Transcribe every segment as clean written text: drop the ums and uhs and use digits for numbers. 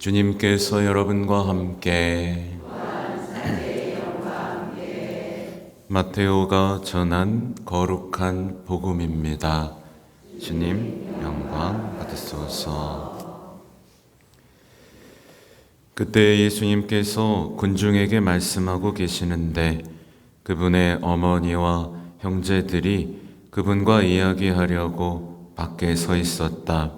주님께서 여러분과 함께 마테오가 전한 거룩한 복음입니다. 주님 영광 받으소서. 그때 예수님께서 군중에게 말씀하고 계시는데 그분의 어머니와 형제들이 그분과 이야기하려고 밖에 서 있었다.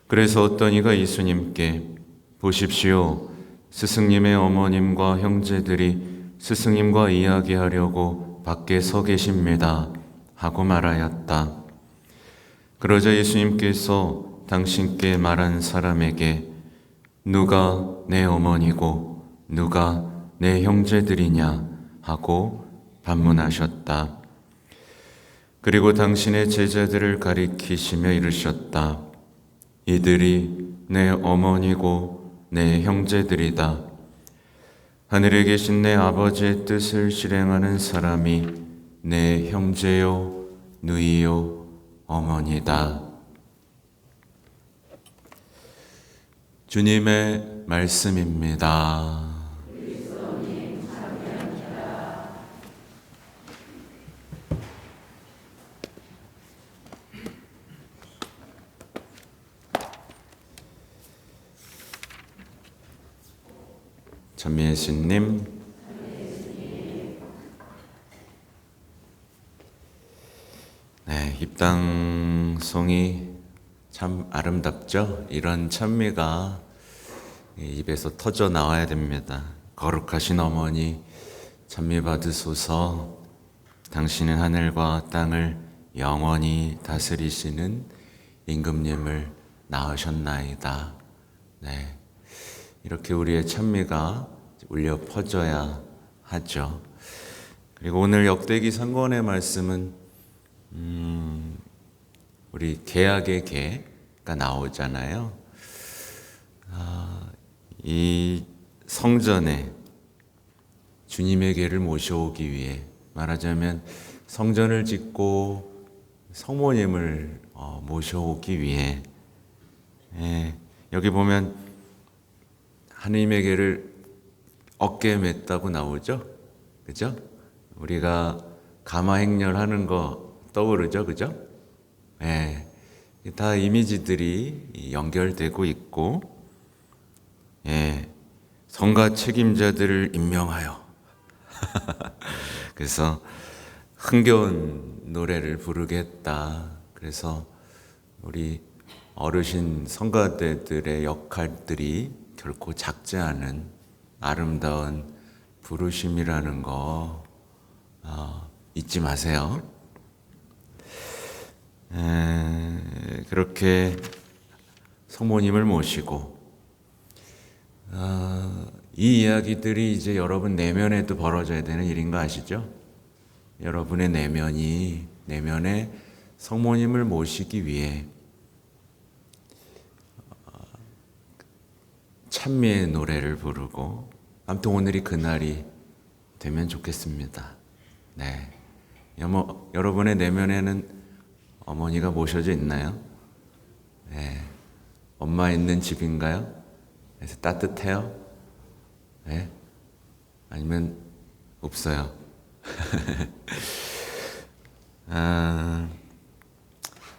그래서 어떤 이가 예수님께 보십시오, 스승님의 어머님과 형제들이 스승님과 이야기하려고 밖에 서 계십니다 하고 말하였다. 그러자 예수님께서 당신께 말한 사람에게 누가 내 어머니고 누가 내 형제들이냐 하고 반문하셨다. 그리고 당신의 제자들을 가리키시며 이르셨다. 이들이 내 어머니고 내 형제들이다. 하늘에 계신 내 아버지의 뜻을 실행하는 사람이 내 형제요, 누이요, 어머니다. 주님의 말씀입니다. 전미애신님, 네, 입당송이 참 아름답죠? 이런 찬미가 입에서 터져 나와야 됩니다. 거룩하신 어머니, 찬미 받으소서. 당신은 하늘과 땅을 영원히 다스리시는 임금님을 낳으셨나이다. 네. 이렇게 우리의 찬미가 울려 퍼져야 하죠. 그리고 오늘 역대기 상권의 말씀은 우리 개약의 개가 나오잖아요. 이 성전에 주님의 개를 모셔오기 위해, 말하자면 성전을 짓고 성모님을 모셔오기 위해, 여기 보면 하나님의 개를 어깨에 맸다고 나오죠? 그죠? 우리가 가마행렬하는 거 떠오르죠? 그죠? 다 이미지들이 연결되고 있고, 성가 책임자들을 임명하여 그래서 흥겨운 노래를 부르겠다. 그래서 우리 어르신 성가대들의 역할들이 결코 작지 않은 아름다운 부르심이라는 거 잊지 마세요. 그렇게 성모님을 모시고 이 이야기들이 이제 여러분 내면에도 벌어져야 되는 일인 거 아시죠? 여러분의 내면에 성모님을 모시기 위해 찬미의 노래를 부르고, 아무튼 오늘이 그날이 되면 좋겠습니다. 네. 여러분의 내면에는 어머니가 모셔져 있나요? 네. 엄마 있는 집인가요? 그래서 따뜻해요? 네. 아니면 없어요?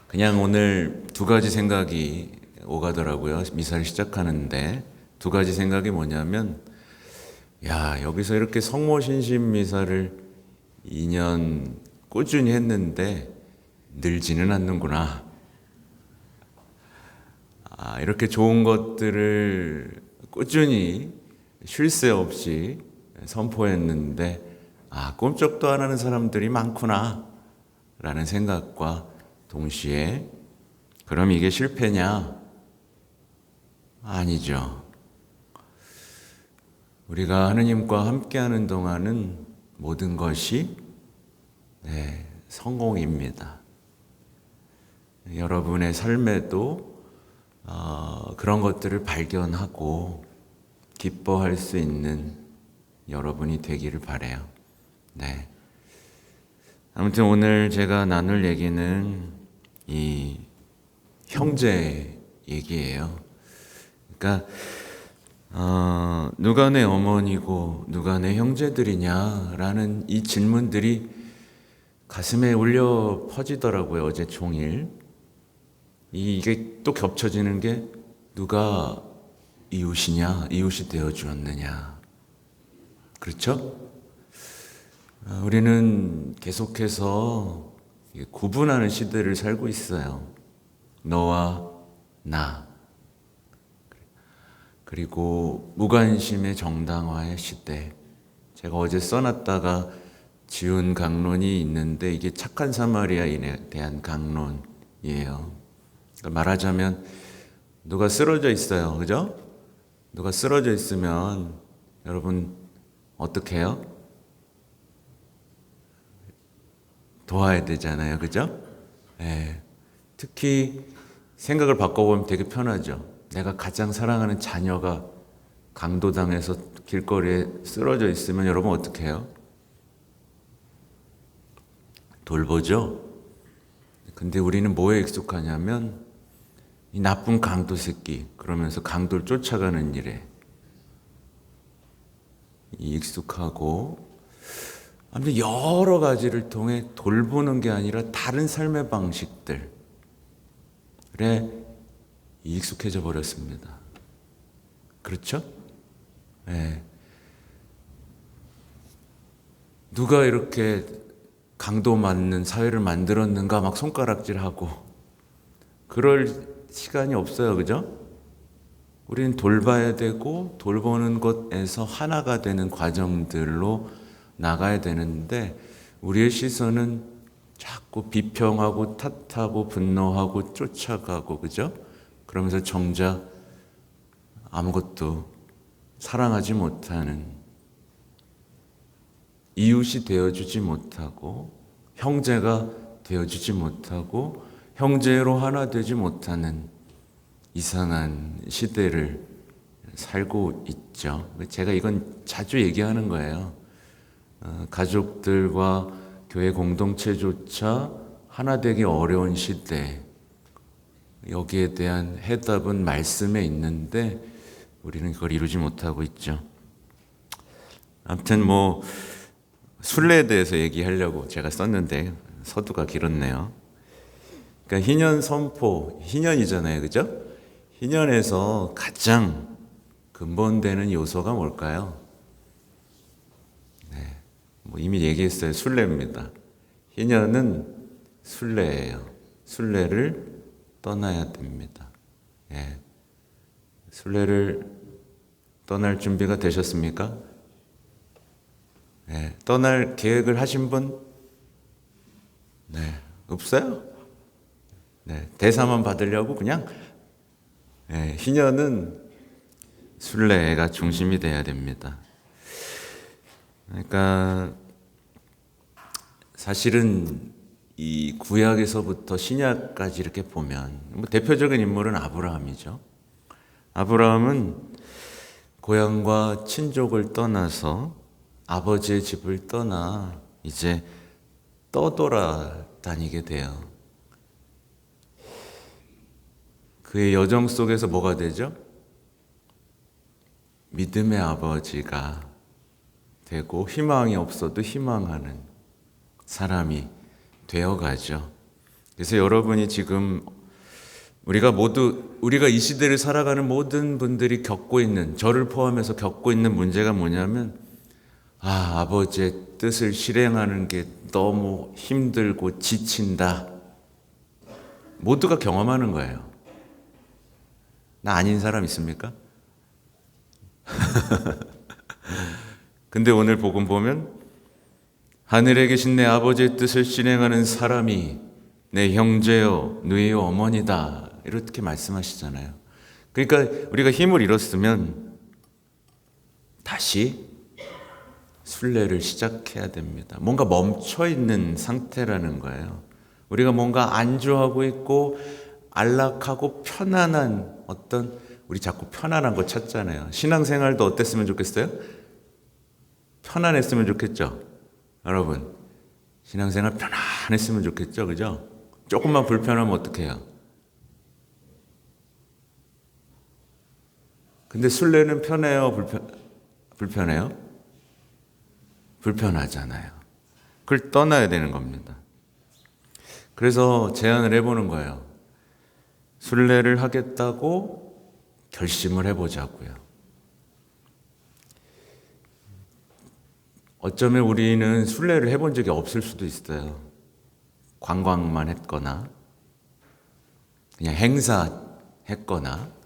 그냥 오늘 두 가지 생각이 오가더라고요. 미사를 시작하는데 두 가지 생각이 뭐냐면, 여기서 이렇게 성모신심 미사를 2년 꾸준히 했는데 늘지는 않는구나. 이렇게 좋은 것들을 꾸준히 쉴 새 없이 선포했는데 꼼짝도 안 하는 사람들이 많구나 라는 생각과 동시에, 그럼 이게 실패냐? 아니죠. 우리가 하느님과 함께하는 동안은 모든 것이 성공입니다. 여러분의 삶에도 그런 것들을 발견하고 기뻐할 수 있는 여러분이 되기를 바라요. 네. 아무튼 오늘 제가 나눌 얘기는 이 형제 얘기예요. 그러니까 누가 내 어머니고 누가 내 형제들이냐라는 이 질문들이 가슴에 울려 퍼지더라고요. 어제 종일. 이게 또 겹쳐지는 게 누가 이웃이냐, 이웃이 되어 주었느냐. 그렇죠? 우리는 계속해서 구분하는 시대를 살고 있어요. 너와 나. 그리고 무관심의 정당화의 시대. 제가 어제 써놨다가 지운 강론이 있는데 이게 착한 사마리아인에 대한 강론이에요. 그러니까 말하자면 누가 쓰러져 있어요. 그죠? 누가 쓰러져 있으면 여러분 어떻게 해요? 도와야 되잖아요. 그죠? 네. 특히 생각을 바꿔보면 되게 편하죠. 내가 가장 사랑하는 자녀가 강도당해서 길거리에 쓰러져 있으면 여러분 어떻게 해요? 돌보죠? 근데 우리는 뭐에 익숙하냐면 이 나쁜 강도 새끼 그러면서 강도를 쫓아가는 일에 익숙하고 아무튼 여러 가지를 통해 돌보는 게 아니라 다른 삶의 방식들에 익숙해져 버렸습니다. 그렇죠? 네. 누가 이렇게 강도 맞는 사회를 만들었는가 막 손가락질하고 그럴 시간이 없어요. 그죠? 우리는 돌봐야 되고 돌보는 것에서 하나가 되는 과정들로 나가야 되는데 우리의 시선은 자꾸 비평하고 탓하고 분노하고 쫓아가고 그죠? 그러면서 정작 아무것도 사랑하지 못하는 이웃이 되어주지 못하고 형제가 되어주지 못하고 형제로 하나 되지 못하는 이상한 시대를 살고 있죠. 제가 이건 자주 얘기하는 거예요. 가족들과 교회 공동체조차 하나 되기 어려운 시대. 여기에 대한 해답은 말씀에 있는데 우리는 그걸 이루지 못하고 있죠. 아무튼 순례에 대해서 얘기하려고 제가 썼는데 서두가 길었네요. 그러니까 희년 선포, 희년이잖아요. 그죠? 희년에서 가장 근본되는 요소가 뭘까요? 네, 이미 얘기했어요. 순례입니다. 희년은 순례예요. 순례를 떠나야 됩니다. 예. 순례를 떠날 준비가 되셨습니까? 예. 떠날 계획을 하신 분? 네. 없어요? 네. 대사만 받으려고 그냥 희년은 순례가 중심이 돼야 됩니다. 그러니까 사실은 이 구약에서부터 신약까지 이렇게 보면 대표적인 인물은 아브라함이죠. 아브라함은 고향과 친족을 떠나서 아버지의 집을 떠나 이제 떠돌아다니게 돼요. 그의 여정 속에서 뭐가 되죠? 믿음의 아버지가 되고 희망이 없어도 희망하는 사람이 되어가죠. 그래서 여러분이 지금 우리가 이 시대를 살아가는 모든 분들이 겪고 있는, 저를 포함해서 겪고 있는 문제가 뭐냐면 아버지의 뜻을 실행하는 게 너무 힘들고 지친다. 모두가 경험하는 거예요. 나 아닌 사람 있습니까? 근데 오늘 복음 보면 하늘에 계신 내 아버지의 뜻을 실행하는 사람이 내 형제요 누이요 어머니다 이렇게 말씀하시잖아요. 그러니까 우리가 힘을 잃었으면 다시 순례를 시작해야 됩니다. 뭔가 멈춰있는 상태라는 거예요. 우리가 뭔가 안주하고 있고 안락하고 편안한 우리 자꾸 편안한 거 찾잖아요. 신앙생활도 어땠으면 좋겠어요? 편안했으면 좋겠죠? 여러분, 신앙생활 편안했으면 좋겠죠? 그죠? 조금만 불편하면 어떡해요? 근데 순례는 편해요? 불편해요? 불편하잖아요. 그걸 떠나야 되는 겁니다. 그래서 제안을 해보는 거예요. 순례를 하겠다고 결심을 해보자고요. 어쩌면 우리는 순례를 해본 적이 없을 수도 있어요. 관광만 했거나 그냥 행사했거나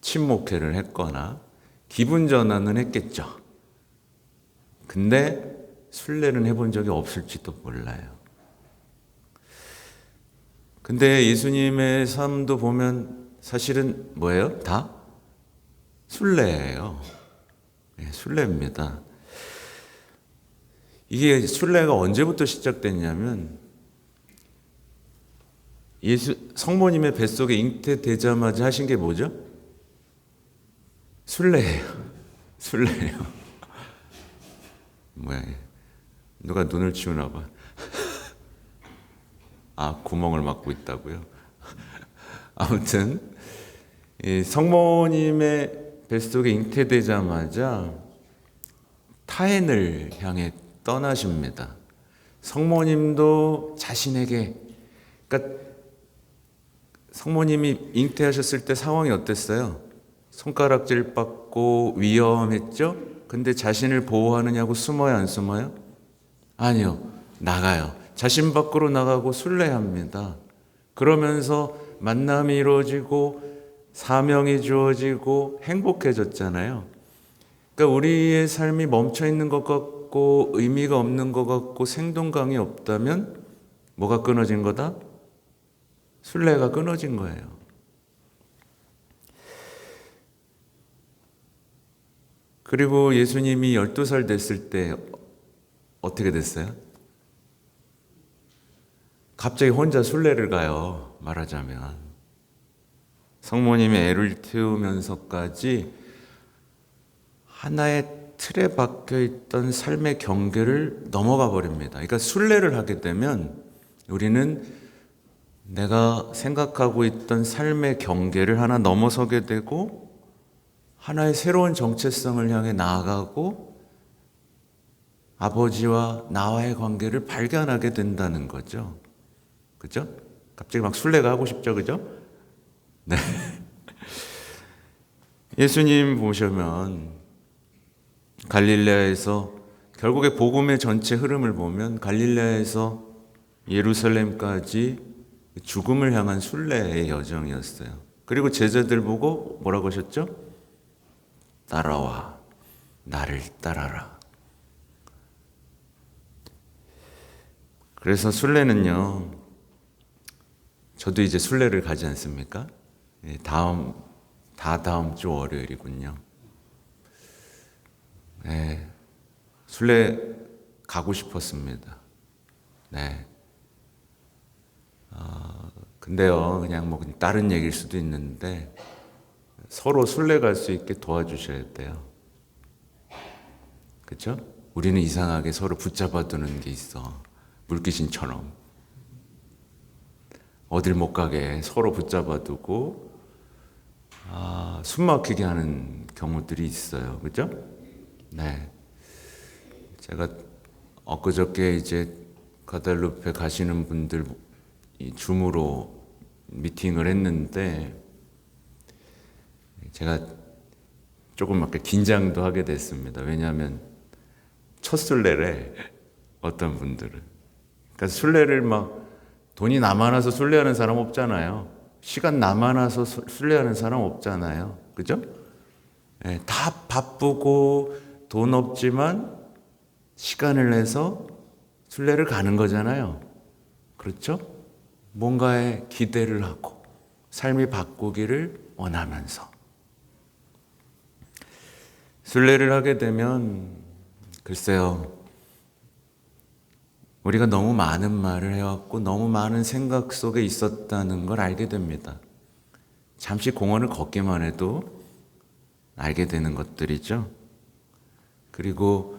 친목회를 했거나 기분 전환은 했겠죠. 근데 순례는 해본 적이 없을지도 몰라요. 근데 예수님의 삶도 보면 사실은 뭐예요? 다 순례예요. 네, 순례입니다. 이게 순례가 언제부터 시작됐냐면 성모님의 뱃속에 잉태되자마자 하신 게 뭐죠? 순례예요. 순례예요. 뭐야? 누가 눈을 치우나 봐. 아, 구멍을 막고 있다고요? 아무튼 성모님의 뱃속에 잉태되자마자 타인을 향해 떠나십니다. 성모님도 자신에게, 그러니까 성모님이 잉태하셨을 때 상황이 어땠어요? 손가락질 받고 위험했죠? 근데 자신을 보호하느냐고 숨어요, 안 숨어요? 아니요, 나가요. 자신 밖으로 나가고 순례합니다. 그러면서 만남이 이루어지고 사명이 주어지고 행복해졌잖아요. 그러니까 우리의 삶이 멈춰 있는 것 같고 의미가 없는 것 같고 생동감이 없다면 뭐가 끊어진 거다? 순례가 끊어진 거예요. 그리고 예수님이 12살 됐을 때 어떻게 됐어요? 갑자기 혼자 순례를 가요. 말하자면 성모님이 애를 태우면서까지 하나의 틀에 박혀있던 삶의 경계를 넘어가 버립니다. 그러니까 순례를 하게 되면 우리는 내가 생각하고 있던 삶의 경계를 하나 넘어서게 되고 하나의 새로운 정체성을 향해 나아가고 아버지와 나와의 관계를 발견하게 된다는 거죠. 그죠? 갑자기 막 순례가 하고 싶죠, 그죠? 네. 예수님 보시면 갈릴레아에서 결국에 복음의 전체 흐름을 보면 갈릴레아에서 예루살렘까지 죽음을 향한 순례의 여정이었어요. 그리고 제자들 보고 뭐라고 하셨죠? 따라와, 나를 따라라. 그래서 순례는요, 저도 이제 순례를 가지 않습니까? 다음 주 월요일이군요. 네, 순례 가고 싶었습니다. 네. 근데요, 그냥 뭐 다른 얘기일 수도 있는데 서로 순례 갈 수 있게 도와주셔야 돼요. 그렇죠? 우리는 이상하게 서로 붙잡아두는 게 있어. 물귀신처럼. 어딜 못 가게 서로 붙잡아두고 숨 막히게 하는 경우들이 있어요. 그렇죠? 네. 제가 엊그저께 이제 가달루페 가시는 분들 줌으로 미팅을 했는데 제가 조금 막 긴장도 하게 됐습니다. 왜냐하면 첫 순례래, 어떤 분들은. 그러니까 순례를 막 돈이 남아나서 순례하는 사람 없잖아요. 시간 남아나서 순례하는 사람 없잖아요. 그죠? 네, 다 바쁘고 돈 없지만 시간을 내서 순례를 가는 거잖아요. 그렇죠? 뭔가에 기대를 하고 삶이 바꾸기를 원하면서 순례를 하게 되면 글쎄요, 우리가 너무 많은 말을 해왔고 너무 많은 생각 속에 있었다는 걸 알게 됩니다. 잠시 공원을 걷기만 해도 알게 되는 것들이죠. 그리고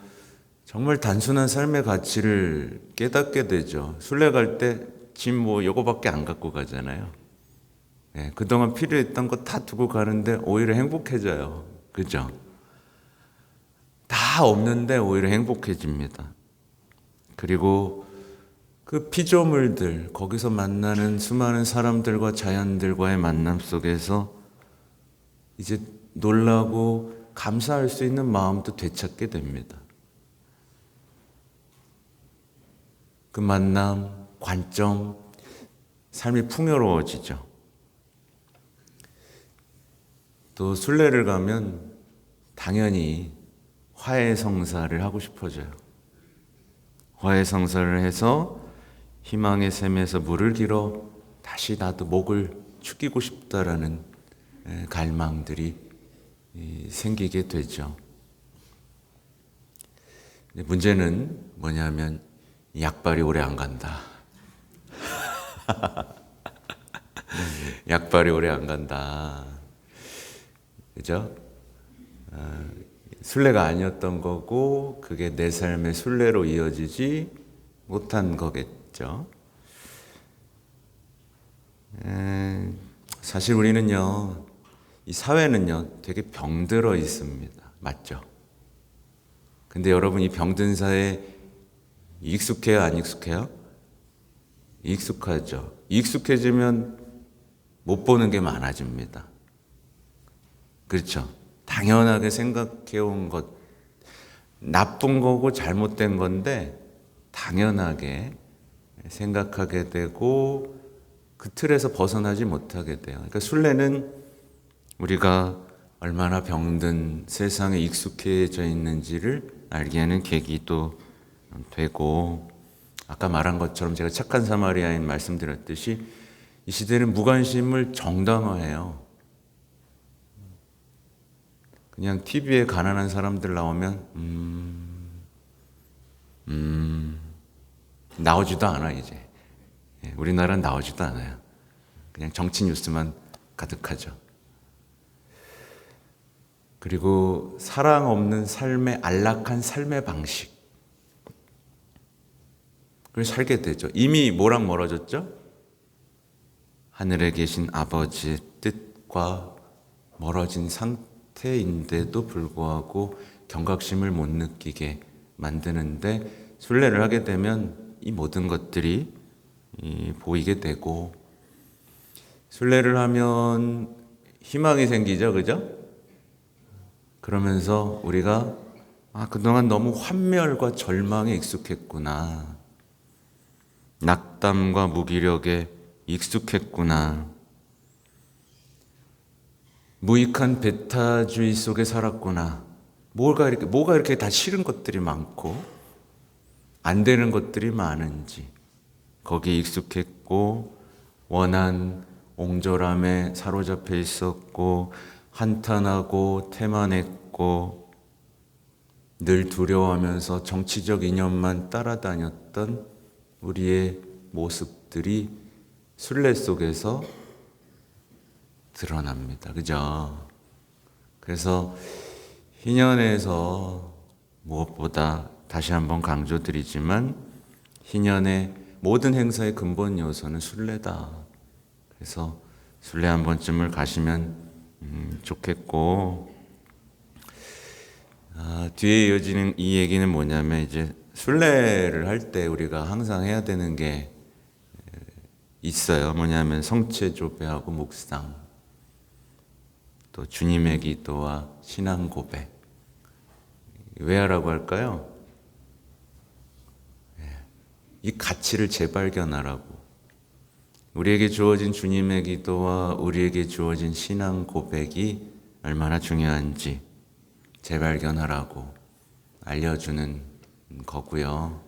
정말 단순한 삶의 가치를 깨닫게 되죠. 순례 갈 때 짐 뭐 요거밖에 안 갖고 가잖아요. 그동안 필요했던 거 다 두고 가는데 오히려 행복해져요. 그죠? 다 없는데 오히려 행복해집니다. 그리고 그 피조물들, 거기서 만나는 수많은 사람들과 자연들과의 만남 속에서 이제 놀라고 감사할 수 있는 마음도 되찾게 됩니다. 그 만남, 관점, 삶이 풍요로워지죠. 또 순례를 가면 당연히 화해성사를 하고 싶어져요. 화해성사를 해서 희망의 샘에서 물을 길어 다시 나도 목을 축이고 싶다라는 갈망들이 생기게 되죠. 문제는 뭐냐면 약발이 오래 안 간다. 약발이 오래 안 간다. 그죠? 순례가 아니었던 거고 그게 내 삶의 순례로 이어지지 못한 거겠죠. 사실 우리는요, 이 사회는요 되게 병들어 있습니다. 맞죠? 근데 여러분, 이 병든 사회에 익숙해요, 안 익숙해요? 익숙하죠. 익숙해지면 못 보는 게 많아집니다. 그렇죠? 당연하게 생각해온 것, 나쁜 거고 잘못된 건데 당연하게 생각하게 되고 그 틀에서 벗어나지 못하게 돼요. 그러니까 순례는 우리가 얼마나 병든 세상에 익숙해져 있는지를 알게 하는 계기도 되고, 아까 말한 것처럼 제가 착한 사마리아인 말씀드렸듯이 이 시대는 무관심을 정당화해요. 그냥 TV에 가난한 사람들 나오면 나오지도 않아 이제. 우리나라는 나오지도 않아요. 그냥 정치 뉴스만 가득하죠. 그리고 사랑 없는 삶의 안락한 삶의 방식, 그걸 살게 되죠. 이미 뭐랑 멀어졌죠? 하늘에 계신 아버지의 뜻과 멀어진 상태인데도 불구하고 경각심을 못 느끼게 만드는데, 순례를 하게 되면 이 모든 것들이 보이게 되고, 순례를 하면 희망이 생기죠, 그죠? 그러면서 우리가 그동안 너무 환멸과 절망에 익숙했구나, 낙담과 무기력에 익숙했구나, 무익한 배타주의 속에 살았구나, 뭐가 이렇게 다 싫은 것들이 많고 안 되는 것들이 많은지 거기에 익숙했고, 원한 옹졸함에 사로잡혀 있었고, 한탄하고 태만했고, 늘 두려워하면서 정치적 이념만 따라다녔던 우리의 모습들이 순례 속에서 드러납니다. 그죠? 그래서 희년에서 무엇보다 다시 한번 강조드리지만, 희년의 모든 행사의 근본 요소는 순례다. 그래서 순례 한 번쯤을 가시면 좋겠고, 뒤에 이어지는 이 얘기는 뭐냐면, 이제 순례를 할 때 우리가 항상 해야 되는 게 있어요. 뭐냐면 성체조배하고 묵상, 또 주님의 기도와 신앙 고백. 왜 하라고 할까요? 이 가치를 재발견하라고. 우리에게 주어진 주님의 기도와 우리에게 주어진 신앙 고백이 얼마나 중요한지 재발견하라고 알려주는 거고요.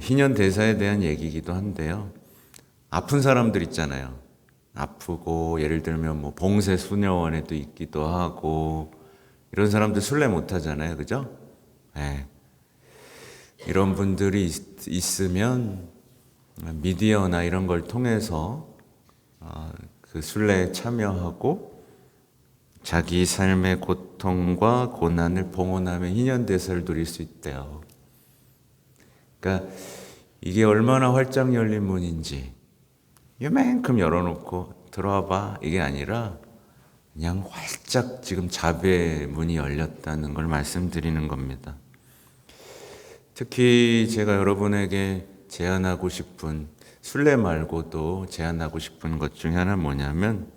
희년 대사에 대한 얘기이기도 한데요. 아픈 사람들 있잖아요. 아프고, 예를 들면 봉쇄 수녀원에도 있기도 하고, 이런 사람들 순례 못 하잖아요. 그죠? 이런 분들이 있으면 미디어나 이런 걸 통해서 그 순례에 참여하고 자기 삶의 고통과 고난을 봉헌하며 희년대사를 누릴 수 있대요. 그러니까 이게 얼마나 활짝 열린 문인지, 요만큼 열어놓고 들어와 봐 이게 아니라 그냥 활짝 지금 자비의 문이 열렸다는 걸 말씀드리는 겁니다. 특히 제가 여러분에게 제안하고 싶은 순례 말고도 제안하고 싶은 것 중에 하나는 뭐냐면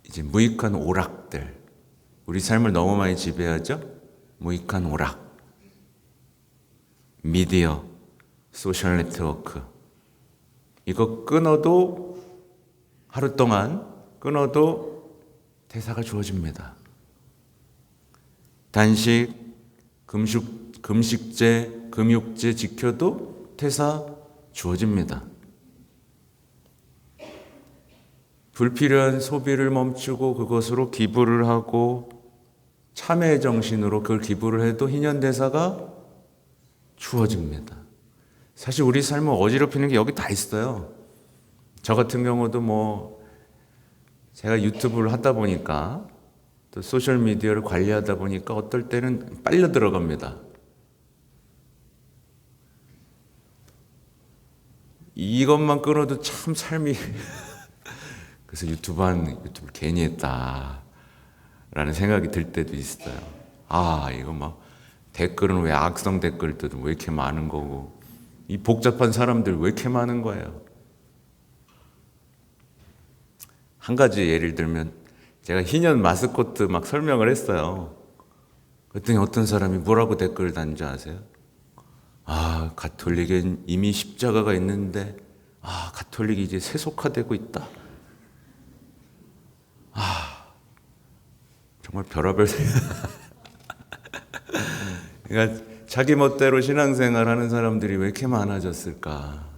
이제 무익한 오락들, 우리 삶을 너무 많이 지배하죠? 무익한 오락, 미디어, 소셜 네트워크, 이거 끊어도 하루 동안 끊어도 대사가 주어집니다. 단식, 금식제, 금욕제 지켜도 대사 주어집니다. 불필요한 소비를 멈추고 그것으로 기부를 하고 참회의 정신으로 그걸 기부를 해도 희년대사가 주어집니다. 사실 우리 삶을 어지럽히는 게 여기 다 있어요. 저 같은 경우도 제가 유튜브를 하다 보니까 또 소셜미디어를 관리하다 보니까 어떨 때는 빨려 들어갑니다. 이것만 끊어도 참 삶이 그래서 유튜브를 괜히 했다 라는 생각이 들 때도 있어요. 이거 댓글은 왜 악성 댓글들도 왜 이렇게 많은 거고 이 복잡한 사람들 왜 이렇게 많은 거예요. 한 가지 예를 들면 제가 희년 마스코트 설명을 했어요. 그랬더니 어떤 사람이 뭐라고 댓글을 단지 아세요? 가톨릭엔 이미 십자가가 있는데 가톨릭이 이제 세속화되고 있다. 정말 별의별 그러니까 자기 멋대로 신앙생활 하는 사람들이 왜 이렇게 많아졌을까?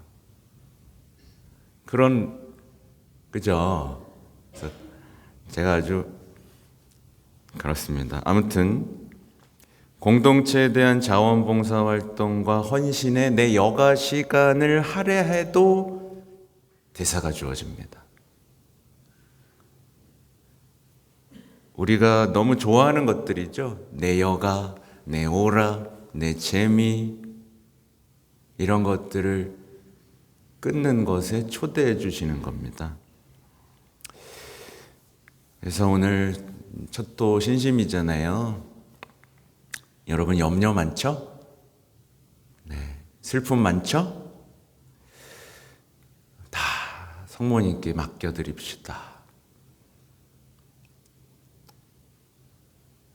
그죠? 그래서 제가 아주 그렇습니다. 아무튼 공동체에 대한 자원봉사 활동과 헌신에 내 여가 시간을 할애해도 대사가 주어집니다. 우리가 너무 좋아하는 것들이죠. 내 여가, 내 오락, 내 재미 이런 것들을 끊는 것에 초대해 주시는 겁니다. 그래서 오늘 첫도 신심이잖아요. 여러분 염려 많죠? 네. 슬픔 많죠? 다 성모님께 맡겨드립시다.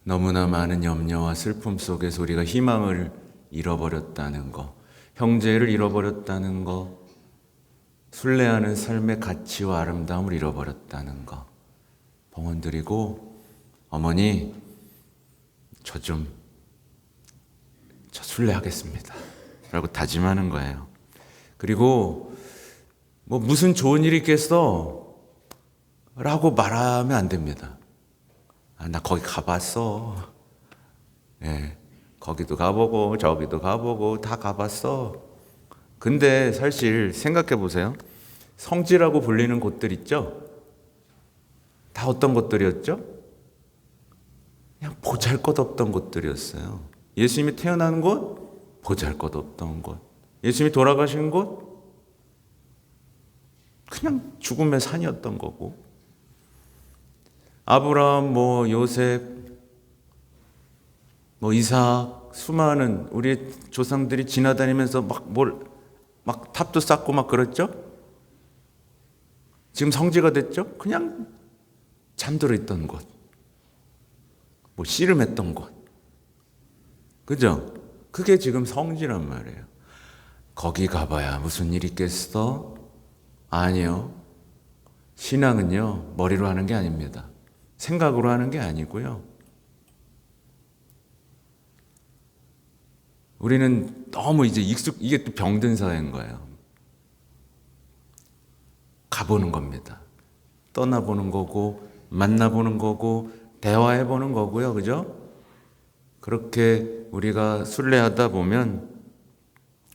너무나 많은 염려와 슬픔 속에서 우리가 희망을 잃어버렸다는 거, 형제를 잃어버렸다는 거, 순례하는 삶의 가치와 아름다움을 잃어버렸다는 거 봉헌드리고 어머니 저 순례하겠습니다 라고 다짐하는 거예요. 그리고 무슨 좋은 일이 있겠어 라고 말하면 안 됩니다. 나 거기 가봤어. 거기도 가보고 저기도 가보고 다 가봤어. 근데 사실 생각해 보세요. 성지라고 불리는 곳들 있죠? 다 어떤 곳들이었죠? 그냥 보잘것없던 곳들이었어요. 예수님이 태어난 곳? 보잘것없던 곳. 예수님이 돌아가신 곳? 그냥 죽음의 산이었던 거고. 아브라함, 요셉, 이삭, 수많은 우리 조상들이 지나다니면서 탑도 쌓고 그랬죠? 지금 성지가 됐죠? 그냥 잠들어 있던 곳. 씨름했던 곳. 그죠? 그게 지금 성지란 말이에요. 거기 가봐야 무슨 일 있겠어? 아니요. 신앙은요, 머리로 하는 게 아닙니다. 생각으로 하는 게 아니고요. 우리는 너무 이제 이게 또 병든 사회인 거예요. 가보는 겁니다. 떠나보는 거고, 만나보는 거고, 대화해보는 거고요. 그죠? 그렇게 우리가 순례하다 보면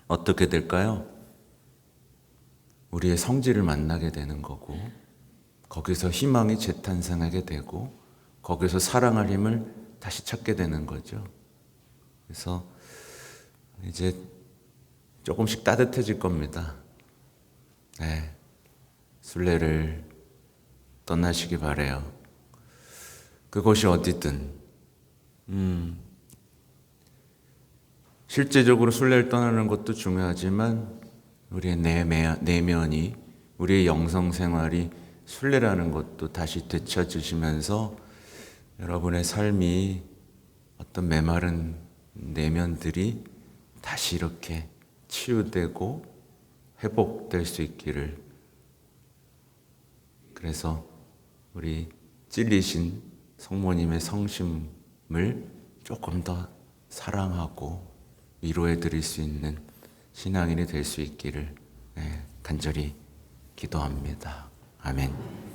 어떻게 될까요? 우리의 성질을 만나게 되는 거고, 거기서 희망이 재탄생하게 되고 거기서 사랑할 힘을 다시 찾게 되는 거죠. 그래서 이제 조금씩 따뜻해질 겁니다. 순례를 떠나시기 바래요. 그곳이 어디든 실제적으로 순례를 떠나는 것도 중요하지만 우리의 내면이 우리의 영성 생활이 순례라는 것도 다시 되찾으시면서 여러분의 삶이 어떤 메마른 내면들이 다시 이렇게 치유되고 회복될 수 있기를. 그래서 우리 찔리신 성모님의 성심을 조금 더 사랑하고 위로해 드릴 수 있는 신앙인이 될 수 있기를 간절히 기도합니다. 아멘.